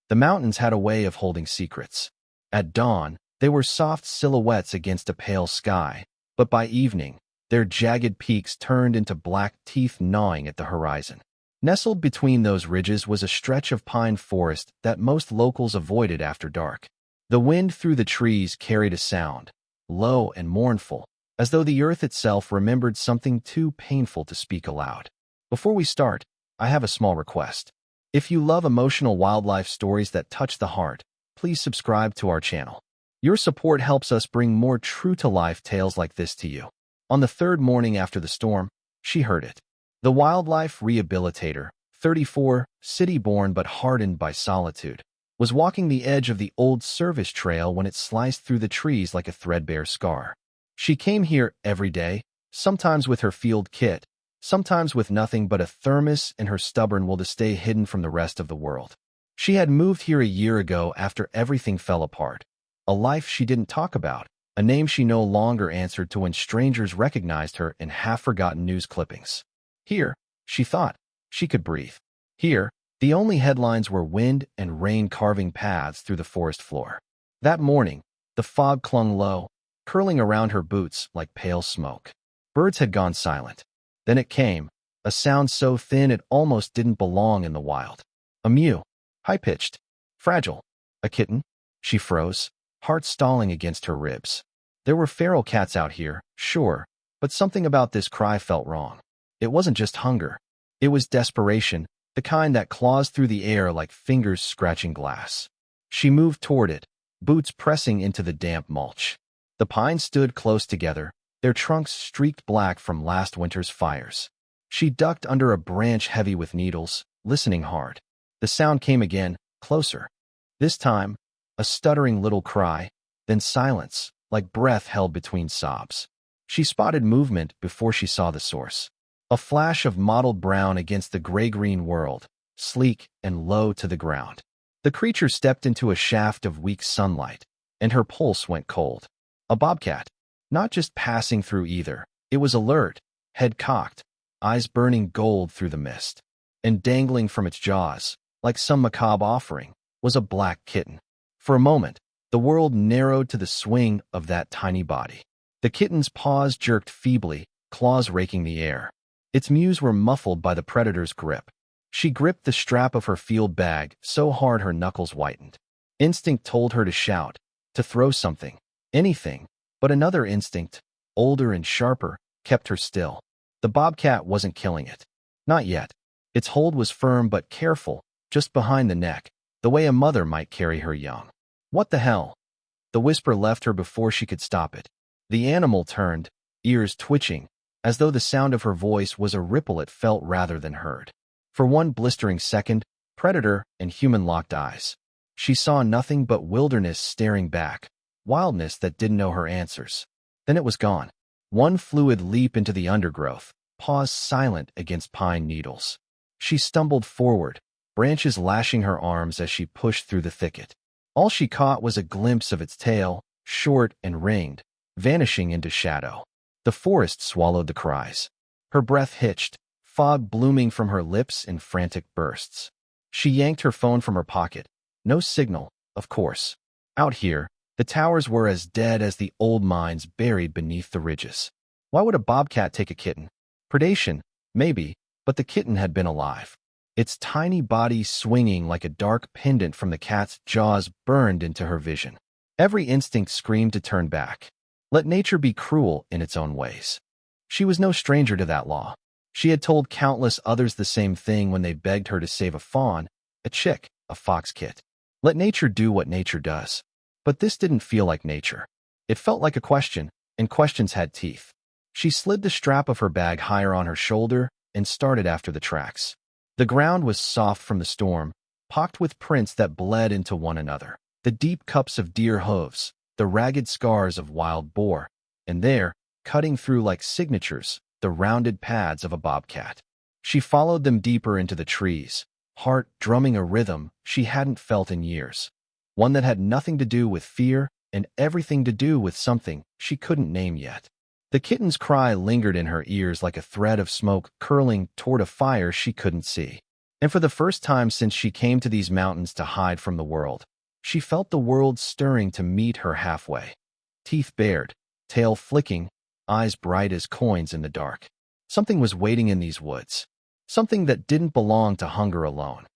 The mountains had a way of holding secrets. At dawn, they were soft silhouettes against a pale sky, but by evening, their jagged peaks turned into black teeth gnawing at the horizon. Nestled between those ridges was a stretch of pine forest that most locals avoided after dark. The wind through the trees carried a sound, low and mournful, as though the earth itself remembered something too painful to speak aloud. Before we start, I have a small request. If you love emotional wildlife stories that touch the heart, please subscribe to our channel. Your support helps us bring more true-to-life tales like this to you. On the third morning after the storm, she heard it. The wildlife rehabilitator, 34, city-born but hardened by solitude, was walking the edge of the old service trail when it sliced through the trees like a threadbare scar. She came here every day, sometimes with her field kit, sometimes with nothing but a thermos and her stubborn will to stay hidden from the rest of the world. She had moved here a year ago after everything fell apart. A life she didn't talk about, a name she no longer answered to when strangers recognized her in half-forgotten news clippings. Here, she thought, she could breathe. Here, the only headlines were wind and rain carving paths through the forest floor. That morning, the fog clung low, curling around her boots like pale smoke. Birds had gone silent. Then it came, a sound so thin it almost didn't belong in the wild. A mew, high-pitched, fragile. A kitten? She froze, heart stalling against her ribs. There were feral cats out here, sure, but something about this cry felt wrong. It wasn't just hunger. It was desperation, the kind that claws through the air like fingers scratching glass. She moved toward it, boots pressing into the damp mulch. The pines stood close together, their trunks streaked black from last winter's fires. She ducked under a branch heavy with needles, listening hard. The sound came again, closer. This time, a stuttering little cry, then silence, like breath held between sobs. She spotted movement before she saw the source. A flash of mottled brown against the gray-green world, sleek and low to the ground. The creature stepped into a shaft of weak sunlight, and her pulse went cold. A bobcat, not just passing through either. It was alert, head cocked, eyes burning gold through the mist. And dangling from its jaws, like some macabre offering, was a black kitten. For a moment, the world narrowed to the swing of that tiny body. The kitten's paws jerked feebly, claws raking the air. Its mews were muffled by the predator's grip. She gripped the strap of her field bag so hard her knuckles whitened. Instinct told her to shout, to throw something, anything, but another instinct, older and sharper, kept her still. The bobcat wasn't killing it. Not yet. Its hold was firm but careful, just behind the neck, the way a mother might carry her young. What the hell? The whisper left her before she could stop it. The animal turned, ears twitching, as though the sound of her voice was a ripple it felt rather than heard. For one blistering second, predator and human locked eyes. She saw nothing but wilderness staring back, wildness that didn't know her answers. Then it was gone. One fluid leap into the undergrowth, paws silent against pine needles. She stumbled forward, branches lashing her arms as she pushed through the thicket. All she caught was a glimpse of its tail, short and ringed, vanishing into shadow. The forest swallowed the cries. Her breath hitched, fog blooming from her lips in frantic bursts. She yanked her phone from her pocket. No signal, of course. Out here, the towers were as dead as the old mines buried beneath the ridges. Why would a bobcat take a kitten? Predation, maybe, but the kitten had been alive. Its tiny body swinging like a dark pendant from the cat's jaws burned into her vision. Every instinct screamed to turn back. Let nature be cruel in its own ways. She was no stranger to that law. She had told countless others the same thing when they begged her to save a fawn, a chick, a fox kit. Let nature do what nature does. But this didn't feel like nature. It felt like a question, and questions had teeth. She slid the strap of her bag higher on her shoulder and started after the tracks. The ground was soft from the storm, pocked with prints that bled into one another. The deep cups of deer hooves, the ragged scars of wild boar, and there, cutting through like signatures, the rounded pads of a bobcat. She followed them deeper into the trees, heart drumming a rhythm she hadn't felt in years. One that had nothing to do with fear and everything to do with something she couldn't name yet. The kitten's cry lingered in her ears like a thread of smoke curling toward a fire she couldn't see. And for the first time since she came to these mountains to hide from the world, she felt the world stirring to meet her halfway. Teeth bared, tail flicking, eyes bright as coins in the dark. Something was waiting in these woods. Something that didn't belong to hunger alone.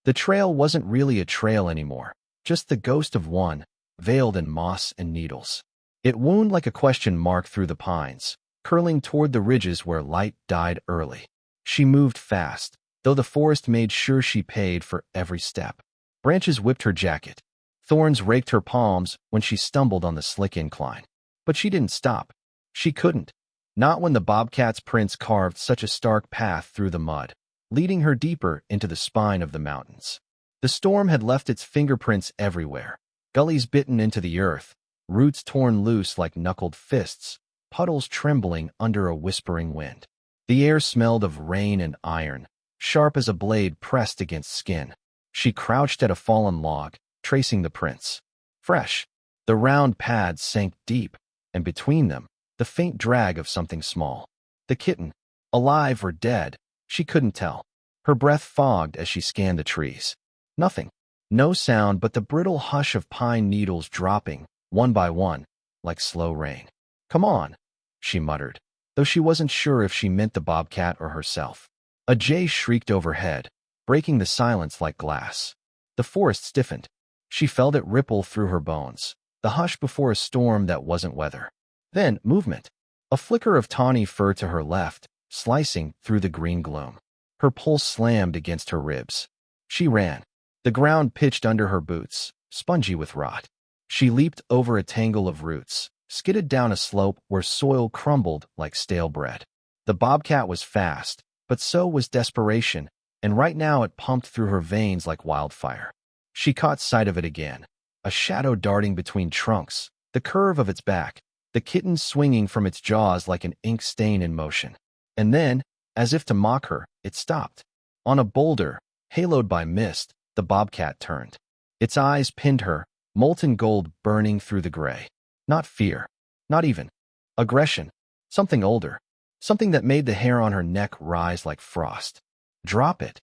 The trail wasn't really a trail anymore, just the ghost of one, veiled in moss and needles. It wound like a question mark through the pines, curling toward the ridges where light died early. She moved fast, though the forest made sure she paid for every step. Branches whipped her jacket. Thorns raked her palms when she stumbled on the slick incline. But she didn't stop. She couldn't. Not when the bobcat's prints carved such a stark path through the mud, leading her deeper into the spine of the mountains. The storm had left its fingerprints everywhere, gullies bitten into the earth, roots torn loose like knuckled fists, puddles trembling under a whispering wind. The air smelled of rain and iron, sharp as a blade pressed against skin. She crouched at a fallen log, tracing the prints. Fresh. The round pads sank deep, and between them, the faint drag of something small. The kitten, alive or dead, she couldn't tell. Her breath fogged as she scanned the trees. Nothing. No sound but the brittle hush of pine needles dropping, one by one, like slow rain. "Come on," she muttered, though she wasn't sure if she meant the bobcat or herself. A jay shrieked overhead, breaking the silence like glass. The forest stiffened. She felt it ripple through her bones, the hush before a storm that wasn't weather. Then, movement. A flicker of tawny fur to her left, slicing through the green gloom. Her pulse slammed against her ribs. She ran. The ground pitched under her boots, spongy with rot. She leaped over a tangle of roots, skidded down a slope where soil crumbled like stale bread. The bobcat was fast, but so was desperation, and right now it pumped through her veins like wildfire. She caught sight of it again, a shadow darting between trunks, the curve of its back, the kitten swinging from its jaws like an ink stain in motion. And then, as if to mock her, it stopped. On a boulder, haloed by mist, the bobcat turned. Its eyes pinned her, molten gold burning through the gray. Not fear. Not even. Aggression. Something older. Something that made the hair on her neck rise like frost. "Drop it,"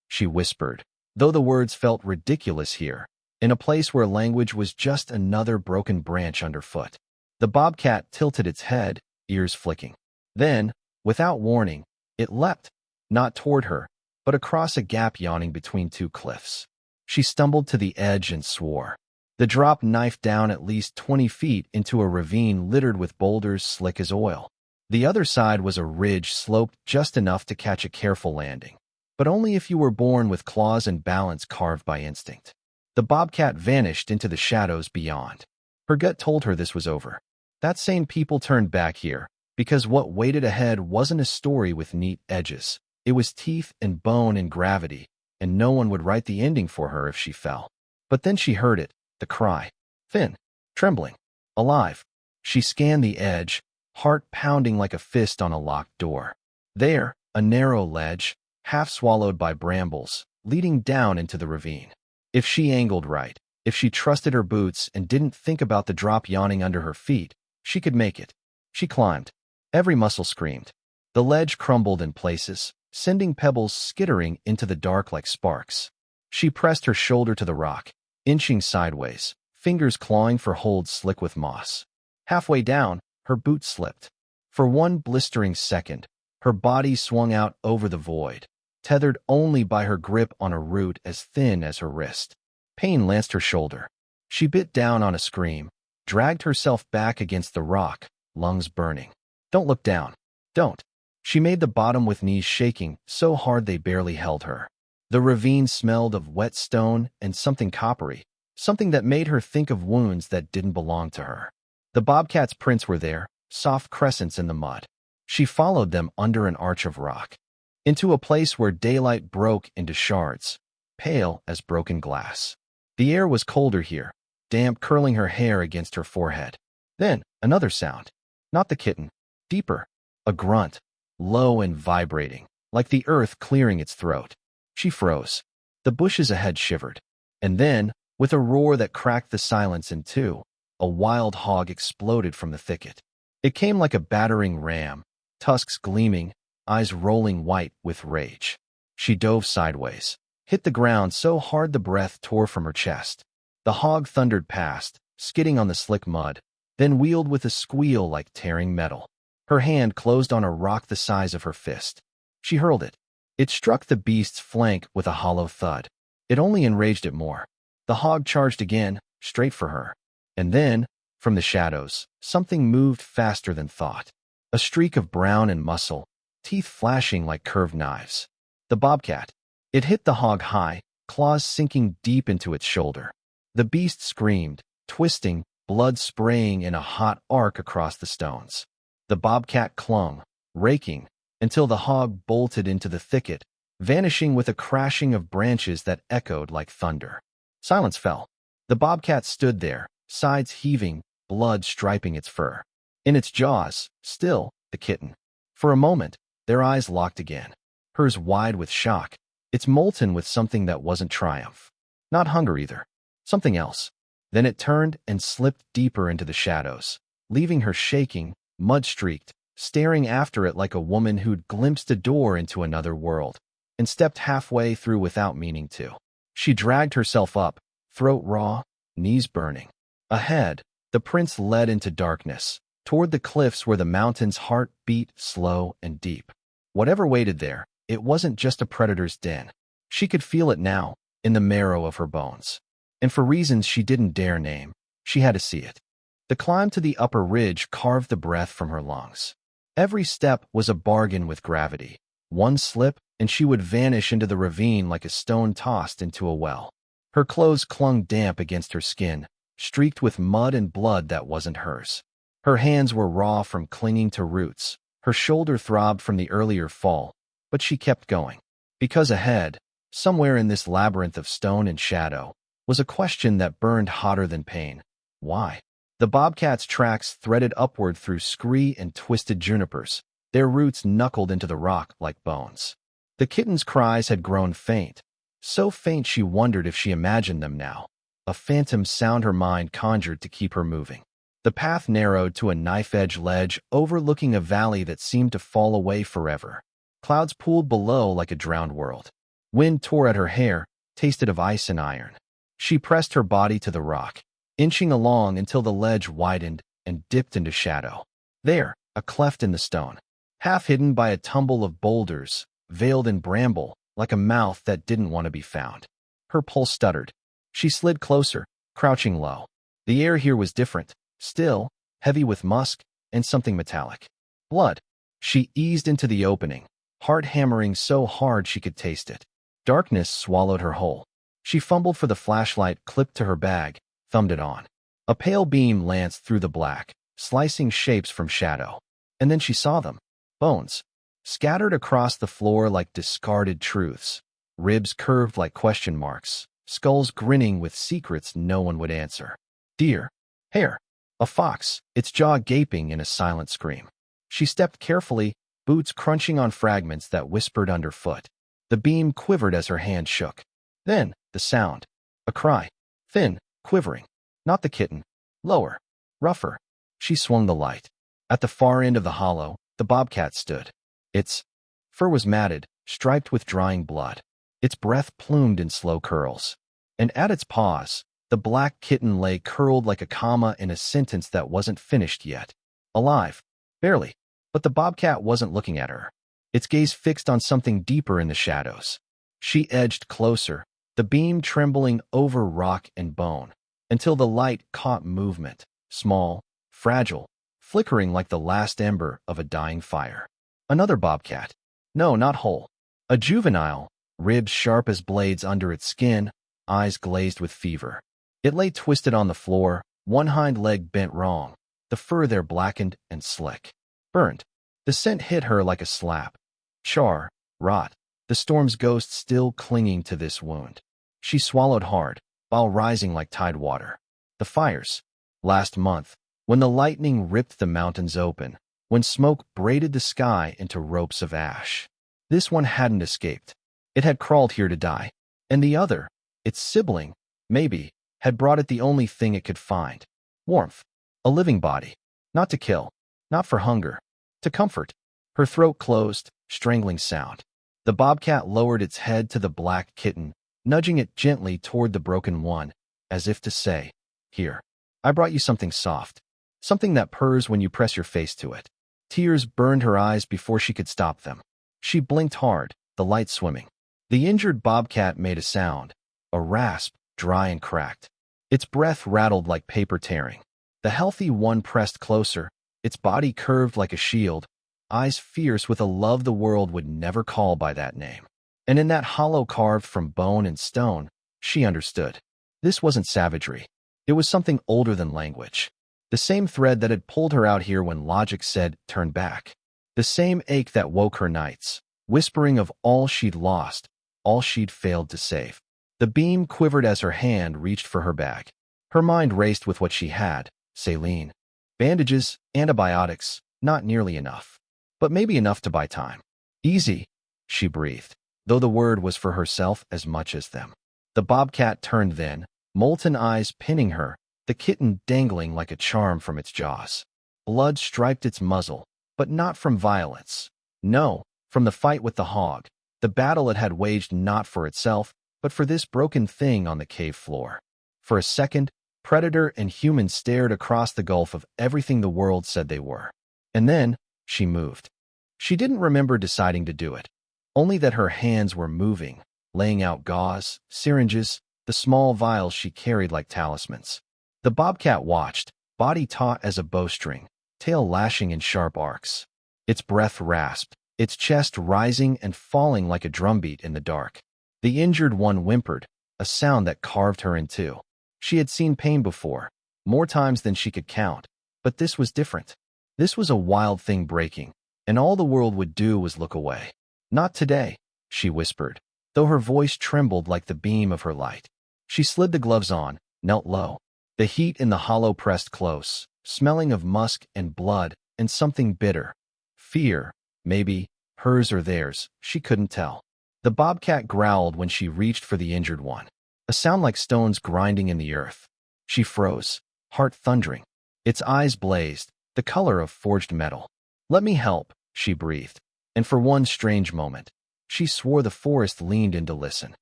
she whispered, though the words felt ridiculous here, in a place where language was just another broken branch underfoot. The bobcat tilted its head, ears flicking. Then, without warning, it leapt, not toward her, but across a gap yawning between two cliffs. She stumbled to the edge and swore. The drop knifed down at least 20 feet into a ravine littered with boulders slick as oil. The other side was a ridge sloped just enough to catch a careful landing, but only if you were born with claws and balance carved by instinct. The bobcat vanished into the shadows beyond. Her gut told her this was over. That sane people turned back here, because what waited ahead wasn't a story with neat edges. It was teeth and bone and gravity, and no one would write the ending for her if she fell. But then she heard it, the cry. Thin, trembling, alive. She scanned the edge, heart pounding like a fist on a locked door. There, a narrow ledge, half swallowed by brambles, leading down into the ravine. If she angled right, if she trusted her boots and didn't think about the drop yawning under her feet, she could make it. She climbed. Every muscle screamed. The ledge crumbled in places, sending pebbles skittering into the dark like sparks. She pressed her shoulder to the rock, inching sideways, fingers clawing for holds slick with moss. Halfway down, her boot slipped. For one blistering second, her body swung out over the void, tethered only by her grip on a root as thin as her wrist. Pain lanced her shoulder. She bit down on a scream, dragged herself back against the rock, lungs burning. "Don't look down. Don't." She made the bottom with knees shaking so hard they barely held her. The ravine smelled of wet stone and something coppery, something that made her think of wounds that didn't belong to her. The bobcat's prints were there, soft crescents in the mud. She followed them under an arch of rock, into a place where daylight broke into shards, pale as broken glass. The air was colder here, damp curling her hair against her forehead. Then, another sound. Not the kitten. Deeper. A grunt, low and vibrating, like the earth clearing its throat. She froze. The bushes ahead shivered. And then, with a roar that cracked the silence in two, a wild hog exploded from the thicket. It came like a battering ram, tusks gleaming, eyes rolling white with rage. She dove sideways, hit the ground so hard the breath tore from her chest. The hog thundered past, skidding on the slick mud, then wheeled with a squeal like tearing metal. Her hand closed on a rock the size of her fist. She hurled it. It struck the beast's flank with a hollow thud. It only enraged it more. The hog charged again, straight for her. And then, from the shadows, something moved faster than thought. A streak of brown and muscle, teeth flashing like curved knives. The bobcat. It hit the hog high, claws sinking deep into its shoulder. The beast screamed, twisting, blood spraying in a hot arc across the stones. The bobcat clung, raking, until the hog bolted into the thicket, vanishing with a crashing of branches that echoed like thunder. Silence fell. The bobcat stood there, sides heaving, blood striping its fur. In its jaws, still, the kitten. For a moment, their eyes locked again. Hers wide with shock, its molten with something that wasn't triumph. Not hunger either. Something else. Then it turned and slipped deeper into the shadows, leaving her shaking, mud-streaked, staring after it like a woman who'd glimpsed a door into another world, and stepped halfway through without meaning to. She dragged herself up, throat raw, knees burning. Ahead, the prince led into darkness, toward the cliffs where the mountain's heart beat slow and deep. Whatever waited there, it wasn't just a predator's den. She could feel it now, in the marrow of her bones. And for reasons she didn't dare name, she had to see it. The climb to the upper ridge carved the breath from her lungs. Every step was a bargain with gravity. One slip, and she would vanish into the ravine like a stone tossed into a well. Her clothes clung damp against her skin, streaked with mud and blood that wasn't hers. Her hands were raw from clinging to roots. Her shoulder throbbed from the earlier fall, but she kept going. Because ahead, somewhere in this labyrinth of stone and shadow, was a question that burned hotter than pain. Why? The bobcat's tracks threaded upward through scree and twisted junipers, their roots knuckled into the rock like bones. The kitten's cries had grown faint, so faint she wondered if she imagined them now, a phantom sound her mind conjured to keep her moving. The path narrowed to a knife-edge ledge overlooking a valley that seemed to fall away forever. Clouds pooled below like a drowned world. Wind tore at her hair, tasted of ice and iron. She pressed her body to the rock, inching along until the ledge widened and dipped into shadow. There, a cleft in the stone, half hidden by a tumble of boulders, veiled in bramble, like a mouth that didn't want to be found. Her pulse stuttered. She slid closer, crouching low. The air here was different, still, heavy with musk and something metallic. Blood. She eased into the opening, heart hammering so hard she could taste it. Darkness swallowed her whole. She fumbled for the flashlight clipped to her bag, thumbed it on. A pale beam lanced through the black, slicing shapes from shadow. And then she saw them. Bones. Scattered across the floor like discarded truths. Ribs curved like question marks. Skulls grinning with secrets no one would answer. Deer. Hare. A fox, its jaw gaping in a silent scream. She stepped carefully, boots crunching on fragments that whispered underfoot. The beam quivered as her hand shook. Then, the sound. A cry. Thin, quivering. Not the kitten. Lower. Rougher. She swung the light. At the far end of the hollow, the bobcat stood. Its fur was matted, striped with drying blood. Its breath plumed in slow curls. And at its paws, the black kitten lay curled like a comma in a sentence that wasn't finished yet. Alive. Barely. But the bobcat wasn't looking at her. Its gaze fixed on something deeper in the shadows. She edged closer, the beam trembling over rock and bone, until the light caught movement, small, fragile, flickering like the last ember of a dying fire. Another bobcat. No, not whole. A juvenile, ribs sharp as blades under its skin, eyes glazed with fever. It lay twisted on the floor, one hind leg bent wrong, the fur there blackened and slick. Burned. The scent hit her like a slap. Char, rot, the storm's ghost still clinging to this wound. She swallowed hard, while rising like tide water. The fires. Last month, when the lightning ripped the mountains open, when smoke braided the sky into ropes of ash. This one hadn't escaped. It had crawled here to die. And the other, its sibling, maybe, had brought it the only thing it could find. Warmth. A living body. Not to kill. Not for hunger. To comfort. Her throat closed, strangling sound. The bobcat lowered its head to the black kitten, nudging it gently toward the broken one, as if to say, "Here, I brought you something soft, something that purrs when you press your face to it." Tears burned her eyes before she could stop them. She blinked hard, the light swimming. The injured bobcat made a sound, a rasp, dry and cracked. Its breath rattled like paper tearing. The healthy one pressed closer, its body curved like a shield, eyes fierce with a love the world would never call by that name. And in that hollow carved from bone and stone, she understood. This wasn't savagery. It was something older than language. The same thread that had pulled her out here when logic said, "Turn back." The same ache that woke her nights, whispering of all she'd lost, all she'd failed to save. The beam quivered as her hand reached for her bag. Her mind raced with what she had: saline, bandages, antibiotics, not nearly enough. But maybe enough to buy time. "Easy," she breathed, though the word was for herself as much as them. The bobcat turned then, molten eyes pinning her, the kitten dangling like a charm from its jaws. Blood striped its muzzle, but not from violence. No, from the fight with the hog, the battle it had waged not for itself, but for this broken thing on the cave floor. For a second, predator and human stared across the gulf of everything the world said they were. And then, she moved. She didn't remember deciding to do it, only that her hands were moving, laying out gauze, syringes, the small vials she carried like talismans. The bobcat watched, body taut as a bowstring, tail lashing in sharp arcs. Its breath rasped, its chest rising and falling like a drumbeat in the dark. The injured one whimpered, a sound that carved her in two. She had seen pain before, more times than she could count, but this was different. This was a wild thing breaking, and all the world would do was look away. "Not today," she whispered, though her voice trembled like the beam of her light. She slid the gloves on, knelt low. The heat in the hollow pressed close, smelling of musk and blood and something bitter. Fear, maybe, hers or theirs, she couldn't tell. The bobcat growled when she reached for the injured one, a sound like stones grinding in the earth. She froze, heart thundering. Its eyes blazed, the color of forged metal. "Let me help," she breathed, and for one strange moment, she swore the forest leaned in to listen.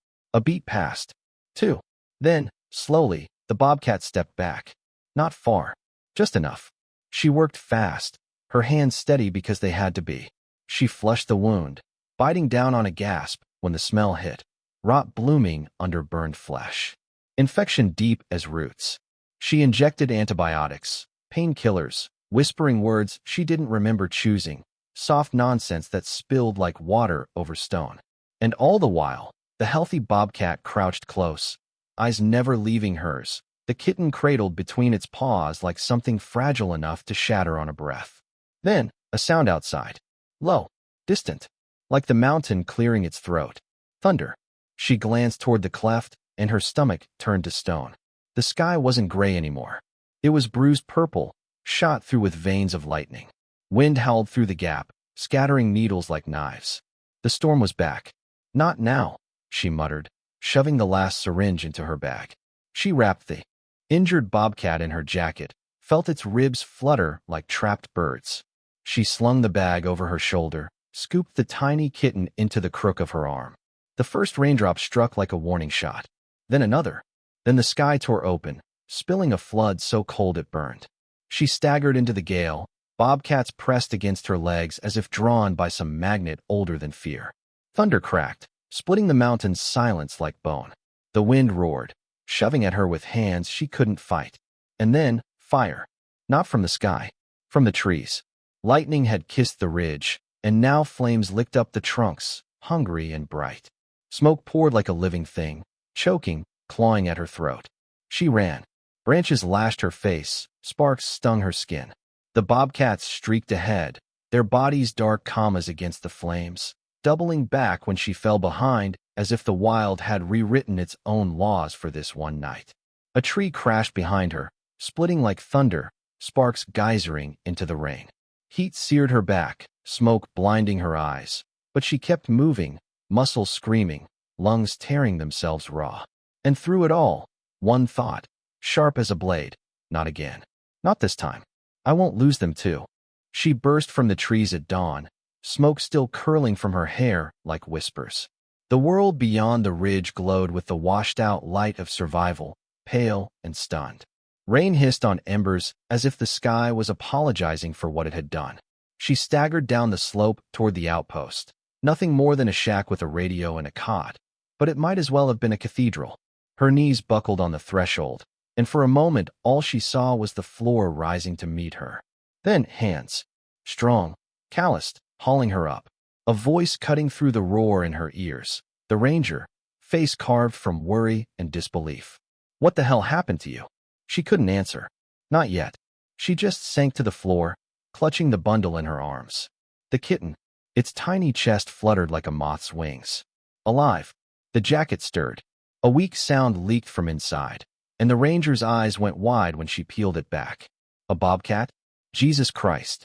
A beat passed. Two. Then, slowly, the bobcat stepped back. Not far, just enough. She worked fast, her hands steady because they had to be. She flushed the wound, biting down on a gasp when the smell hit. Rot blooming under burned flesh. Infection deep as roots. She injected antibiotics, painkillers, whispering words she didn't remember choosing, soft nonsense that spilled like water over stone. And all the while, the healthy bobcat crouched close, eyes never leaving hers, the kitten cradled between its paws like something fragile enough to shatter on a breath. Then, a sound outside. Low, distant, like the mountain clearing its throat. Thunder. She glanced toward the cleft, and her stomach turned to stone. The sky wasn't gray anymore. It was bruised purple, shot through with veins of lightning. Wind howled through the gap, scattering needles like knives. The storm was back. "Not now," she muttered, shoving the last syringe into her bag. She wrapped the injured bobcat in her jacket, felt its ribs flutter like trapped birds. She slung the bag over her shoulder, scooped the tiny kitten into the crook of her arm. The first raindrop struck like a warning shot. Then another. Then the sky tore open, spilling a flood so cold it burned. She staggered into the gale, bobcats pressed against her legs as if drawn by some magnet older than fear. Thunder cracked, splitting the mountain's silence like bone. The wind roared, shoving at her with hands she couldn't fight. And then, fire. Not from the sky, from the trees. Lightning had kissed the ridge, and now flames licked up the trunks, hungry and bright. Smoke poured like a living thing, choking, clawing at her throat. She ran. Branches lashed her face, sparks stung her skin. The bobcats streaked ahead, their bodies dark commas against the flames, doubling back when she fell behind as if the wild had rewritten its own laws for this one night. A tree crashed behind her, splitting like thunder, sparks geysering into the rain. Heat seared her back, smoke blinding her eyes, but she kept moving, muscles screaming, lungs tearing themselves raw. And through it all, one thought, sharp as a blade: not again. Not this time. I won't lose them too. She burst from the trees at dawn, smoke still curling from her hair like whispers. The world beyond the ridge glowed with the washed-out light of survival, pale and stunned. Rain hissed on embers as if the sky was apologizing for what it had done. She staggered down the slope toward the outpost. Nothing more than a shack with a radio and a cot, but it might as well have been a cathedral. Her knees buckled on the threshold, and for a moment all she saw was the floor rising to meet her. Then hands, strong, calloused, hauling her up. A voice cutting through the roar in her ears. The ranger, face carved from worry and disbelief. "What the hell happened to you?" She couldn't answer. Not yet. She just sank to the floor, clutching the bundle in her arms. The kitten, its tiny chest fluttered like a moth's wings. Alive. The jacket stirred. A weak sound leaked from inside, and the ranger's eyes went wide when she peeled it back. A bobcat? Jesus Christ.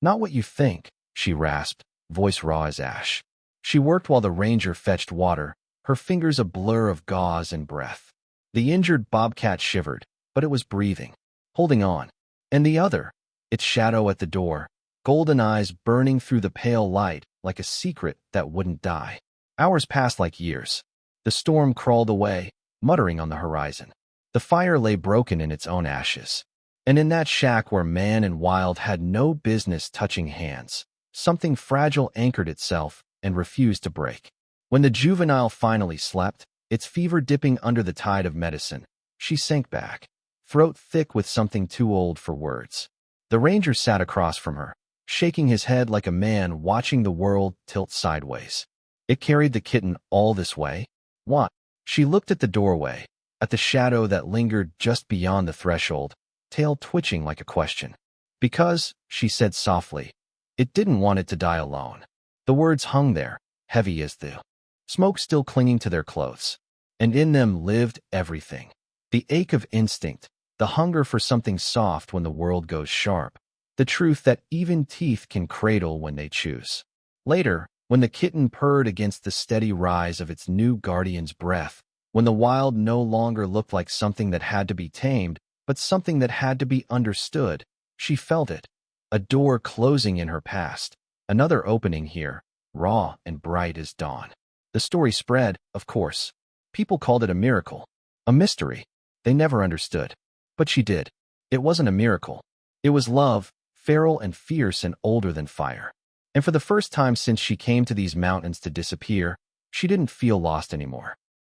Not what you think, she rasped, voice raw as ash. She worked while the ranger fetched water, her fingers a blur of gauze and breath. The injured bobcat shivered, but it was breathing, holding on. And the other, its shadow at the door, golden eyes burning through the pale light like a secret that wouldn't die. Hours passed like years. The storm crawled away, muttering on the horizon. The fire lay broken in its own ashes. And in that shack where man and wild had no business touching hands, something fragile anchored itself and refused to break. When the juvenile finally slept, its fever dipping under the tide of medicine, she sank back, throat thick with something too old for words. The ranger sat across from her, shaking his head like a man watching the world tilt sideways. It carried the kitten all this way? What? She looked at the doorway, at the shadow that lingered just beyond the threshold, tail twitching like a question. Because, she said softly, it didn't want it to die alone. The words hung there, heavy as the smoke still clinging to their clothes. And in them lived everything. The ache of instinct, the hunger for something soft when the world goes sharp, the truth that even teeth can cradle when they choose. Later, when the kitten purred against the steady rise of its new guardian's breath, when the wild no longer looked like something that had to be tamed, but something that had to be understood, she felt it. A door closing in her past, another opening here, raw and bright as dawn. The story spread, of course. People called it a miracle, a mystery. They never understood. But she did. It wasn't a miracle. It was love, feral and fierce and older than fire. And for the first time since she came to these mountains to disappear, she didn't feel lost anymore.